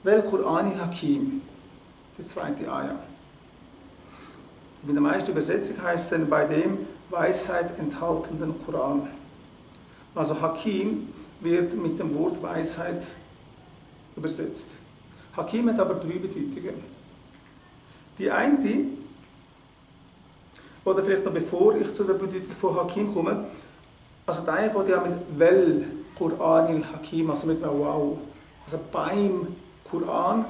Wel Qur'anil Hakim, die zweite Ayah. In der meisten Übersetzung heißt es dann bei dem Weisheit enthaltenen Koran. Also Hakim wird mit dem Wort Weisheit übersetzt. Hakim hat aber 3 Bedeutungen. Die eine, oder vielleicht noch bevor ich zu der Bedeutung von Hakim komme, also der eine fängt ja mit Wel Qur'anil Hakim, also mit einem Wow. Also beim Koran,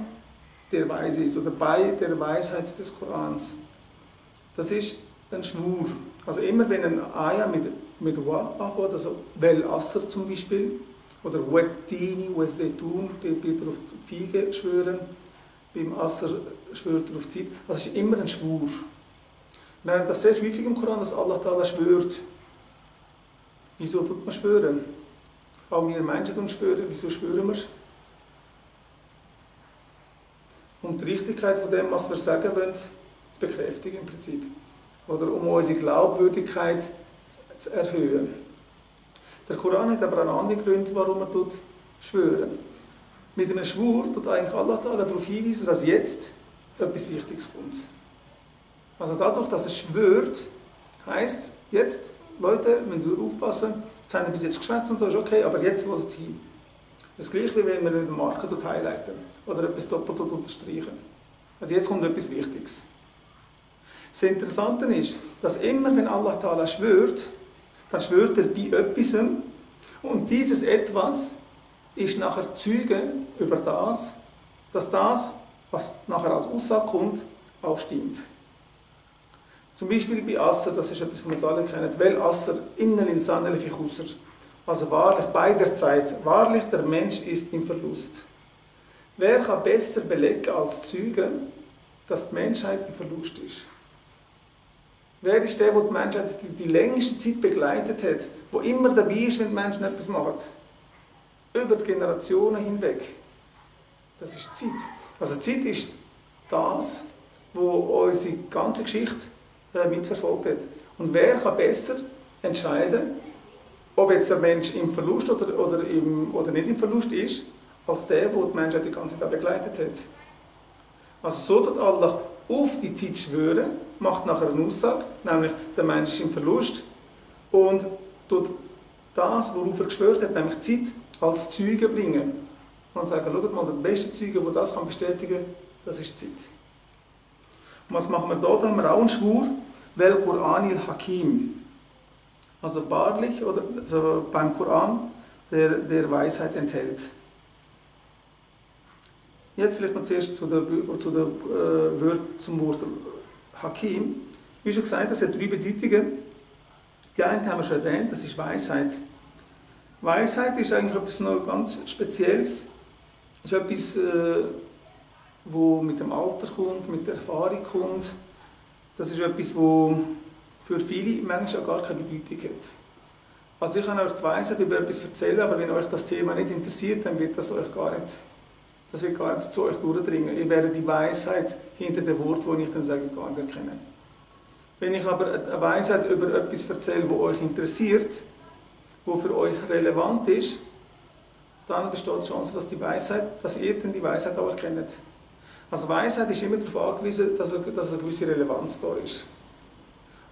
der weise ist, oder bei der Weisheit des Korans. Das ist ein Schwur. Also immer wenn ein Ayah mit Wa anfängt, also Wel Asr zum Beispiel, oder Wettini, Wezzetun, dort wird er auf die Fiege schwören, beim Asr schwört er auf die Zeit. Das ist immer ein Schwur. Wir haben das sehr häufig im Koran, dass Allah Ta'ala schwört. Wieso tut man schwören? Auch wir Menschen tun schwören. Wieso schwören wir? Um die Richtigkeit von dem, was wir sagen wollen, zu bekräftigen im Prinzip. Oder um unsere Glaubwürdigkeit zu erhöhen. Der Koran hat aber auch andere Gründe, warum man schwören. Mit einem Schwur tut eigentlich Allah darauf hinweisen, dass jetzt etwas Wichtiges kommt. Also dadurch, dass es schwört, heisst jetzt, Leute, müssen aufpassen, jetzt haben wir bis jetzt geschwätzt und so, ist okay, aber jetzt hört hin. Das gleiche wie wenn wir eine Marke highlighten oder etwas doppelt unterstreichen. Also jetzt kommt etwas Wichtiges. Das Interessante ist, dass immer, wenn Allah Ta'ala schwört, dann schwört er bei etwas und dieses Etwas ist nachher Zeuge über das, dass das, was nachher als Aussage kommt, auch stimmt. Zum Beispiel bei Asr, das ist etwas, was wir uns alle kennen. Wel Asr, innal insana lafi khusr. Also wahrlich, bei der Zeit, wahrlich, der Mensch ist im Verlust. Wer kann besser belegen als Zeuge, dass die Menschheit im Verlust ist? Wer ist der, der die Menschheit die längste Zeit begleitet hat, der immer dabei ist, wenn die Menschen etwas machen? Über die Generationen hinweg. Das ist die Zeit. Also die Zeit ist das, was unsere ganze Geschichte mitverfolgt hat. Und wer kann besser entscheiden, ob jetzt der Mensch im Verlust oder nicht im Verlust ist, als der die Menschheit die ganze Zeit begleitet hat. Also so tut Allah auf die Zeit schwören, macht nachher eine Aussage, nämlich der Mensch ist im Verlust und tut das, worauf er geschwört hat, nämlich die Zeit, als Zeuge bringen. Und sagen, schaut mal, der beste Zeuge, der das bestätigen kann, das ist die Zeit. Und was machen wir da? Da haben wir auch einen Schwur, Wel Qur'anil Hakim. Also wahrlich, oder also beim Koran, der Weisheit enthält. Jetzt vielleicht noch zuerst zum Wort Hakim. Wie schon gesagt, das hat 3 Bedeutungen. Die eine haben wir schon erwähnt, das ist Weisheit. Weisheit ist eigentlich etwas noch ganz Spezielles. Es ist etwas, wo mit dem Alter kommt, mit der Erfahrung kommt. Das ist etwas, wo für viele Menschen gar keine Bedeutung hat. Also ich kann euch die Weisheit über etwas erzählen, aber wenn euch das Thema nicht interessiert, dann wird das euch gar nicht zu euch durchdringen. Ihr werdet die Weisheit hinter dem Wort, das ich dann sage, gar nicht erkennen. Wenn ich aber eine Weisheit über etwas erzähle, das euch interessiert, das für euch relevant ist, dann besteht die Chance, dass ihr dann die Weisheit auch erkennt. Also Weisheit ist immer darauf angewiesen, dass eine gewisse Relevanz da ist.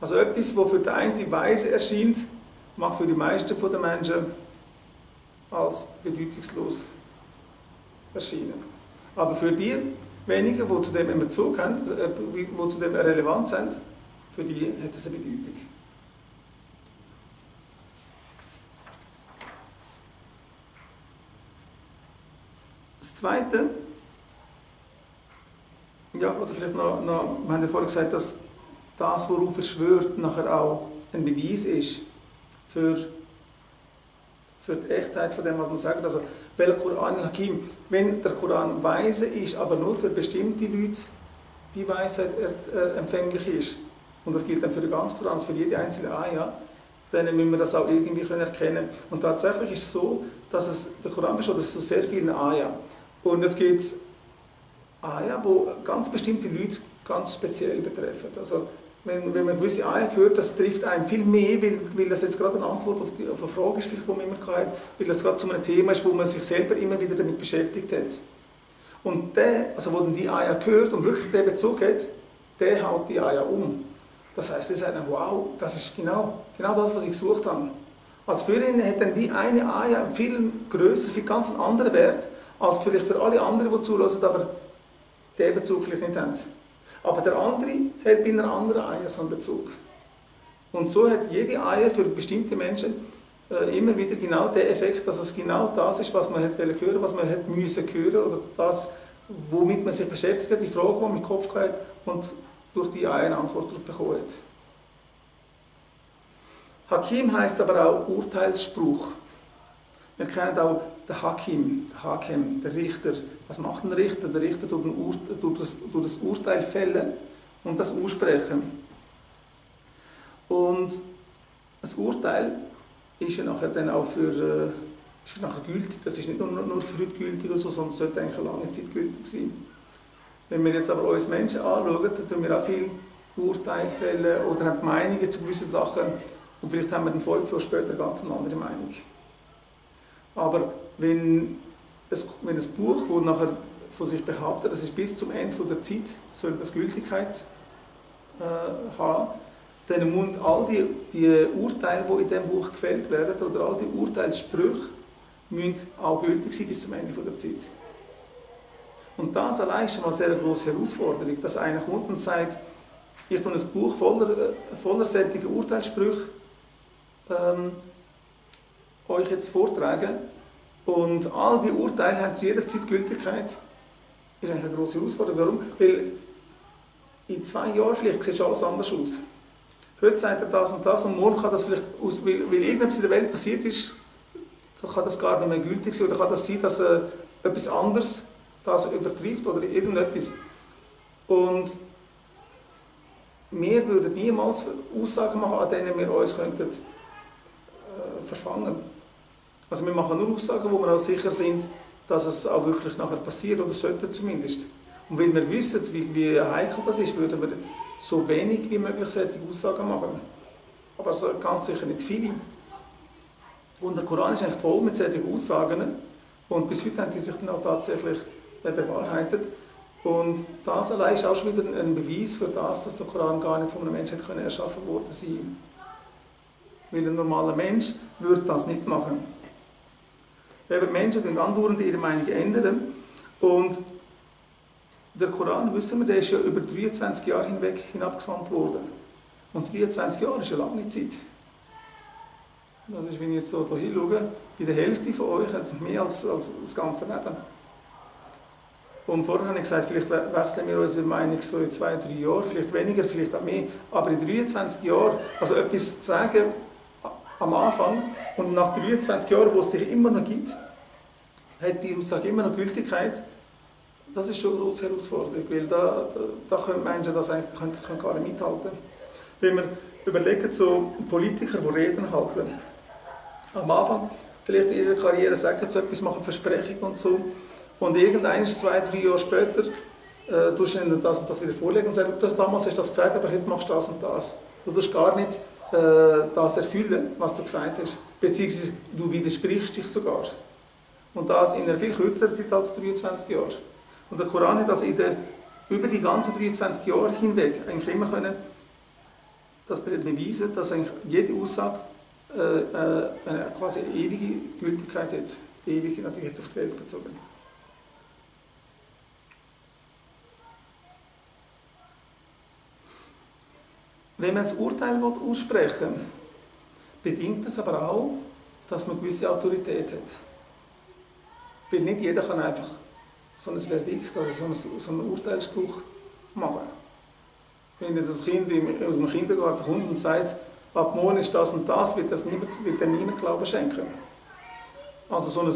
Also etwas, das für den einen weise erscheint, mag für die meisten der Menschen als bedeutungslos erscheinen. Aber für die wenigen, die zu dem einen Bezug haben, die zu dem eine Relevanz haben, für die hat es eine Bedeutung. Das Zweite, ja, oder vielleicht noch, wir haben ja vorhin gesagt, dass das, worauf er schwört, nachher auch ein Beweis ist für die Echtheit von dem, was man sagt. Also, Wel Qur'anil Hakim, wenn der Koran weise ist, aber nur für bestimmte Leute die Weisheit empfänglich ist, und das gilt dann für den ganzen Koran, für jede einzelne Ayah, dann müssen wir das auch irgendwie erkennen können. Und tatsächlich ist es so, dass der Koran besteht aus so sehr vielen Ayah. Und es gibt Ayah, die ganz bestimmte Leute ganz speziell betreffen. Also, wenn man gewisse Ayah hört, das trifft einen viel mehr, weil das jetzt gerade eine Antwort auf eine Frage ist, die man immer hat, weil das gerade zu einem Thema ist, wo man sich selber immer wieder damit beschäftigt hat. Und der, also wo dann die Ayah hört und wirklich den Bezug hat, der haut die Ayah um. Das heisst, er sagt dann, wow, das ist genau das, was ich gesucht habe. Also für ihn hat dann die eine Ayah viel grösser, viel ganz einen anderen Wert, als vielleicht für alle anderen, die zuhören, aber den Bezug vielleicht nicht haben. Aber der andere hat bei einer anderen Ayah so einen Bezug. Und so hat jede Ayah für bestimmte Menschen immer wieder genau den Effekt, dass es genau das ist, was man hätte hören, was man hätte müssen hören, oder das, womit man sich beschäftigt hat, die Frage, die man im Kopf hat und durch die Ayah eine Antwort darauf bekommen hat. Hakim heisst aber auch Urteilsspruch. Wir kennen auch den Hakim, der Richter. Was macht ein Richter? Der Richter tut das Urteil fällen und das aussprechen. Und das Urteil ist ja nachher dann auch ist nachher gültig. Das ist nicht nur für heute gültig oder so, sondern es sollte eigentlich eine lange Zeit gültig sein. Wenn wir jetzt aber uns Menschen anschauen, dann tun wir auch viel Urteile fällen oder haben Meinungen zu gewissen Sachen und vielleicht haben wir dann 5 Jahre später ganz eine andere Meinung. Aber wenn ein Buch, das nachher von sich behauptet, das ist bis zum Ende der Zeit, soll das Gültigkeit haben, dann müssen all die Urteile, die in diesem Buch gefällt werden, oder all die Urteilssprüche, müssen auch gültig sein bis zum Ende der Zeit. Und das allein ist schon mal eine sehr grosse Herausforderung, dass einer kommt und sagt, ich tue ein Buch voller solcher Urteilssprüche euch jetzt vortragen und all die Urteile haben zu jeder Zeit Gültigkeit. Das ist eigentlich eine grosse Herausforderung. Warum? Weil in 2 Jahren vielleicht sieht alles anders aus. Heute sagt er das und morgen kann das vielleicht, weil irgendetwas in der Welt passiert ist, dann kann das gar nicht mehr gültig sein oder kann das sein, dass etwas anderes das übertrifft oder irgendetwas. Und wir würden niemals Aussagen machen, an denen wir uns verfangen. Also wir machen nur Aussagen, wo wir auch sicher sind, dass es auch wirklich nachher passiert oder sollte zumindest. Und weil wir wissen, wie heikel das ist, würden wir so wenig wie möglich solche Aussagen machen. Aber so ganz sicher nicht viele. Und der Koran ist eigentlich voll mit solchen Aussagen und bis heute haben die sich dann auch tatsächlich bewahrheitet. Und das allein ist auch schon wieder ein Beweis für das, dass der Koran gar nicht von einem Menschen hätte erschaffen worden sein. Weil ein normaler Mensch würde das nicht machen. Eben Menschen die andauernd ihre Meinung ändern. Und der Koran, wissen wir, der ist ja über 23 Jahre hinweg hinabgesandt worden. Und 23 Jahre ist eine lange Zeit. Das ist, wenn ich jetzt so hier hinschaue, bei der Hälfte von euch hat es mehr als das ganze Leben. Und vorher habe ich gesagt, vielleicht wechseln wir unsere Meinung so in 2, 3 Jahren, vielleicht weniger, vielleicht auch mehr. Aber in 23 Jahren, also etwas zu sagen am Anfang und nach 23 Jahren, wo es sich immer noch gibt, hat die Aussage immer noch Gültigkeit. Das ist schon eine grosse Herausforderung, weil da können Menschen das eigentlich können gar nicht mithalten. Wenn wir überlegen, so Politiker, die Reden halten, am Anfang, vielleicht in ihrer Karriere sagen sie etwas, machen Versprechungen und so, und irgendwann 2, 3 Jahre später tust du ihnen das und das wieder vorlegen und sagst, damals hast du das gesagt, aber heute machst du das und das. Du tust gar nicht das erfüllen, was du gesagt hast, beziehungsweise du widersprichst dich sogar. Und das in einer viel kürzeren Zeit als 23 Jahre. Und der Koran hat also über die ganzen 23 Jahre hinweg eigentlich immer das beweisen, dass eigentlich jede Aussage eine quasi ewige Gültigkeit hat. Ewig natürlich jetzt auf die Welt bezogen. Wenn man ein Urteil aussprechen will, bedingt das aber auch, dass man eine gewisse Autorität hat. Weil nicht jeder kann einfach so ein Verdikt, also so einen Urteilsspruch machen. Wenn jetzt ein Kind aus dem Kindergarten kommt und sagt, ab morgen ist das und das, wird dem niemand Glauben schenken. Also so ein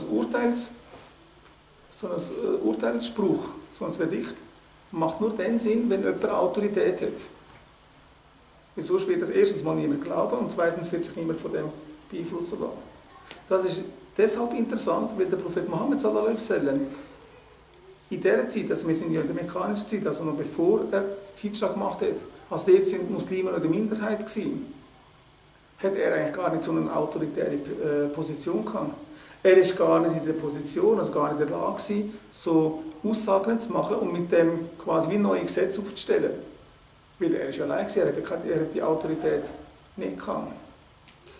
Urteilsspruch, so ein Verdikt, macht nur dann Sinn, wenn jemand Autorität hat. Weil sonst wird das erstens mal niemand glauben und zweitens wird sich niemand von dem beeinflussen lassen. Das ist deshalb interessant, weil der Prophet Mohammed sallallahu alaihi wasallam in dieser Zeit, also wir sind ja in der mekkanischen Zeit, also noch bevor er die Hijra gemacht hat, also dort sind die Muslime noch in der Minderheit gewesen, hat er eigentlich gar nicht so eine autoritäre Position gehabt. Er ist gar nicht in der Position, also gar nicht in der Lage gewesen, so Aussagen zu machen und mit dem quasi wie neue Gesetze aufzustellen. Weil er ist ja allein gewesen, er hat die Autorität nicht gehabt.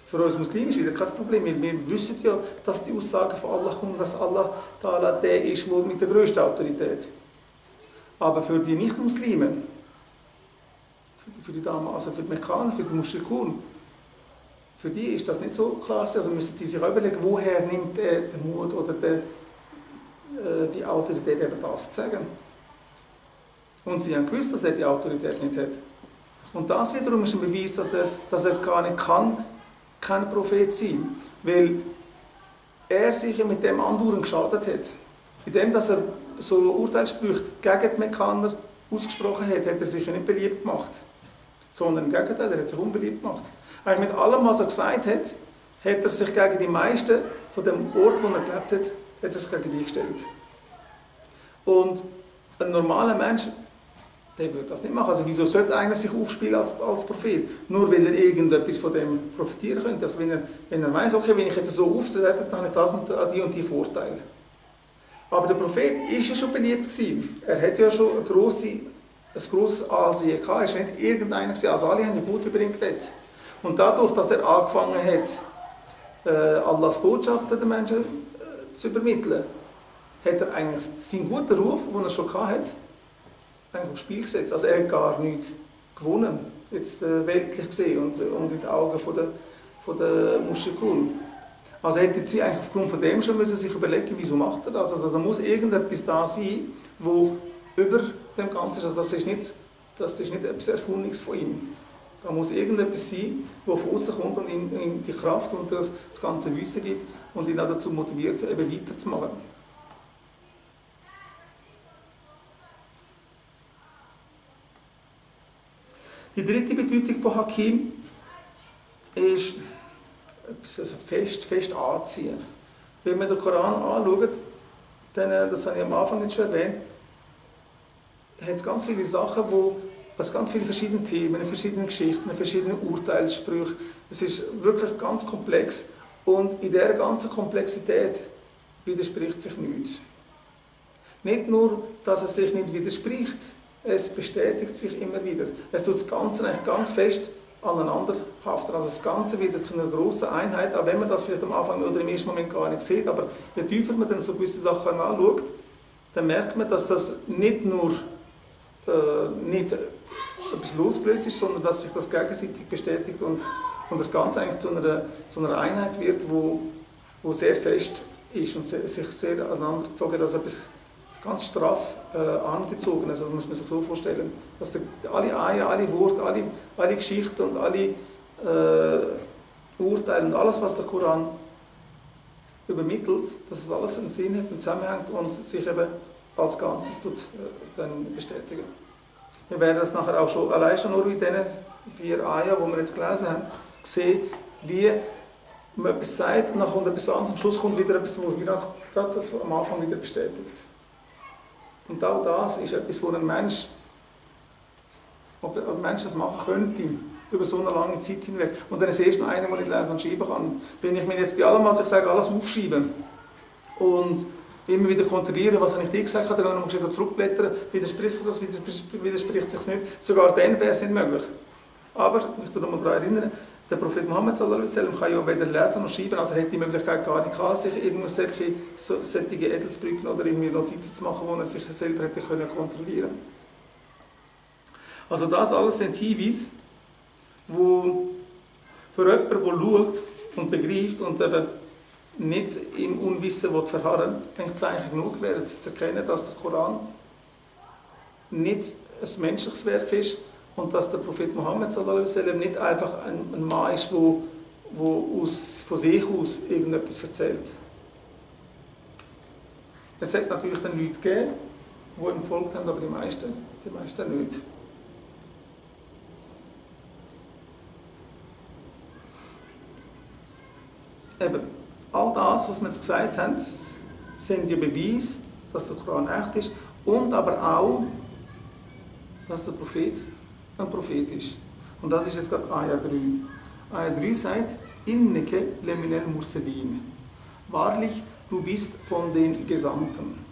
Für uns Muslime ist wieder kein Problem, weil wir wissen ja, dass die Aussagen von Allah kommen, dass Allah Ta'ala der ist, der mit der grössten Autorität. Aber für die Nicht-Muslime, für die Damen, also für die Mekkaner, für die Mushrikun, für die ist das nicht so klar. Also müssen die sich auch überlegen, woher nimmt der Mut oder die Autorität, eben das zu sagen. Und sie haben gewusst, dass er die Autorität nicht hat. Und das wiederum ist ein Beweis, dass er gar nicht kein Prophet sein, weil er sich mit dem andauernd geschadet hat. Indem, dass er so Urteilssprüche gegen die Mekkaner ausgesprochen hat, hat er sich nicht beliebt gemacht. Sondern im Gegenteil, er hat sich unbeliebt gemacht. Eigentlich mit allem, was er gesagt hat, hat er sich gegen die meisten von dem Ort, wo er gelebt hat, hat er sich gegen die gestellt. Und ein normaler Mensch, der würde das nicht machen. Also wieso sollte einer sich aufspielen als Prophet? Nur weil er irgendetwas von dem profitieren könnte. Also wenn er weiss, okay, wenn ich jetzt so auftrete, dann habe ich das und die Vorteile. Aber der Prophet war ja schon beliebt gewesen. Er hat ja schon ein grosses Ansehen gehabt. Er war nicht irgendeiner gewesen. Also alle haben ihn gut über ihn geredet. Und dadurch, dass er angefangen hat, Allahs Botschaften den Menschen zu übermitteln, hat er eigentlich seinen guten Ruf, den er schon hatte, eigentlich aufs Spiel gesetzt. Also er hat gar nichts gewonnen, jetzt weltlich gesehen und in den Augen der Mushrikun. Also hätte sie eigentlich aufgrund von dem schon müssen sich überlegen, wieso macht er das? Also da muss irgendetwas da sein, wo über dem Ganzen ist. Also das ist nicht etwas Erfundenes von ihm. Da muss irgendetwas sein, das von außen kommt und ihm die Kraft und das ganze Wissen gibt und ihn auch dazu motiviert, eben weiterzumachen. Die dritte Bedeutung von Hakim ist also fest anziehen. Wenn wir den Koran anschauen, dann, das habe ich am Anfang nicht schon erwähnt, hat es ganz viele Sachen, also ganz viele verschiedene Themen, verschiedene Geschichten, verschiedene Urteilssprüche. Es ist wirklich ganz komplex und in dieser ganzen Komplexität widerspricht sich nichts. Nicht nur, dass es sich nicht widerspricht, es bestätigt sich immer wieder. Es tut das Ganze eigentlich ganz fest aneinander haften. Also das Ganze wieder zu einer grossen Einheit, auch wenn man das vielleicht am Anfang oder im ersten Moment gar nicht sieht, aber je tiefer man dann so gewisse Sachen anschaut, dann merkt man, dass das nicht nur nicht etwas losgelöst ist, sondern dass sich das gegenseitig bestätigt und das Ganze eigentlich zu einer Einheit wird, wo sehr fest ist und sich sehr aneinander gezogen hat, also etwas ganz straff angezogen ist. Also muss man sich so vorstellen, dass alle Eier, alle Worte, alle Geschichten und alle Urteile und alles, was der Koran übermittelt, dass es alles einen Sinn hat und zusammenhängt und sich eben als Ganzes dann bestätigen. Wir werden das nachher auch schon, allein schon nur in diesen 4 Eiern, die wir jetzt gelesen haben, sehen, wie man etwas sagt und dann kommt etwas anderes, am Schluss kommt wieder etwas, wo das gerade das am Anfang wieder bestätigt. Und auch das ist etwas, wo ein Mensch das machen könnte, über so eine lange Zeit hinweg. Und dann ist erst noch einer, den ich lesen und schreiben kann. Wenn ich mir jetzt bei allem, was ich sage, alles aufschreibe und immer wieder kontrollieren, was habe ich dir gesagt habe, dann muss ich zurückblättern, widerspricht sich das, widerspricht sich nicht. Sogar dann wäre es nicht möglich. Aber, ich tue noch mal daran erinnern, der Prophet Muhammad sallallahu alaihi wasallam kann ja weder lesen noch schreiben, also er hat die Möglichkeit gar nicht gehabt, sich irgendwo solche Eselsbrücken oder irgendwie Notizen zu machen, wo er sich selber hätte kontrollieren können. Also das alles sind Hinweise, wo für jemanden, der schaut und begreift und eben nicht im Unwissen verharren will, denke ich, eigentlich genug wäre, zu erkennen, dass der Koran nicht ein menschliches Werk ist und dass der Prophet Muhammad sallallahu alaihi wasallam nicht einfach ein Mann ist, der von sich aus irgendetwas erzählt. Es hat natürlich dann Leute gegeben, die ihm gefolgt haben, aber die meisten nicht. Eben, all das, was wir jetzt gesagt haben, sind ja Beweise, dass der Koran echt ist und aber auch, dass der Prophet ein Prophet ist. Und das ist jetzt gerade Ayah 3. Ayah 3 sagt, Inneke leminel mursalin. wahrlich, du bist von den Gesandten.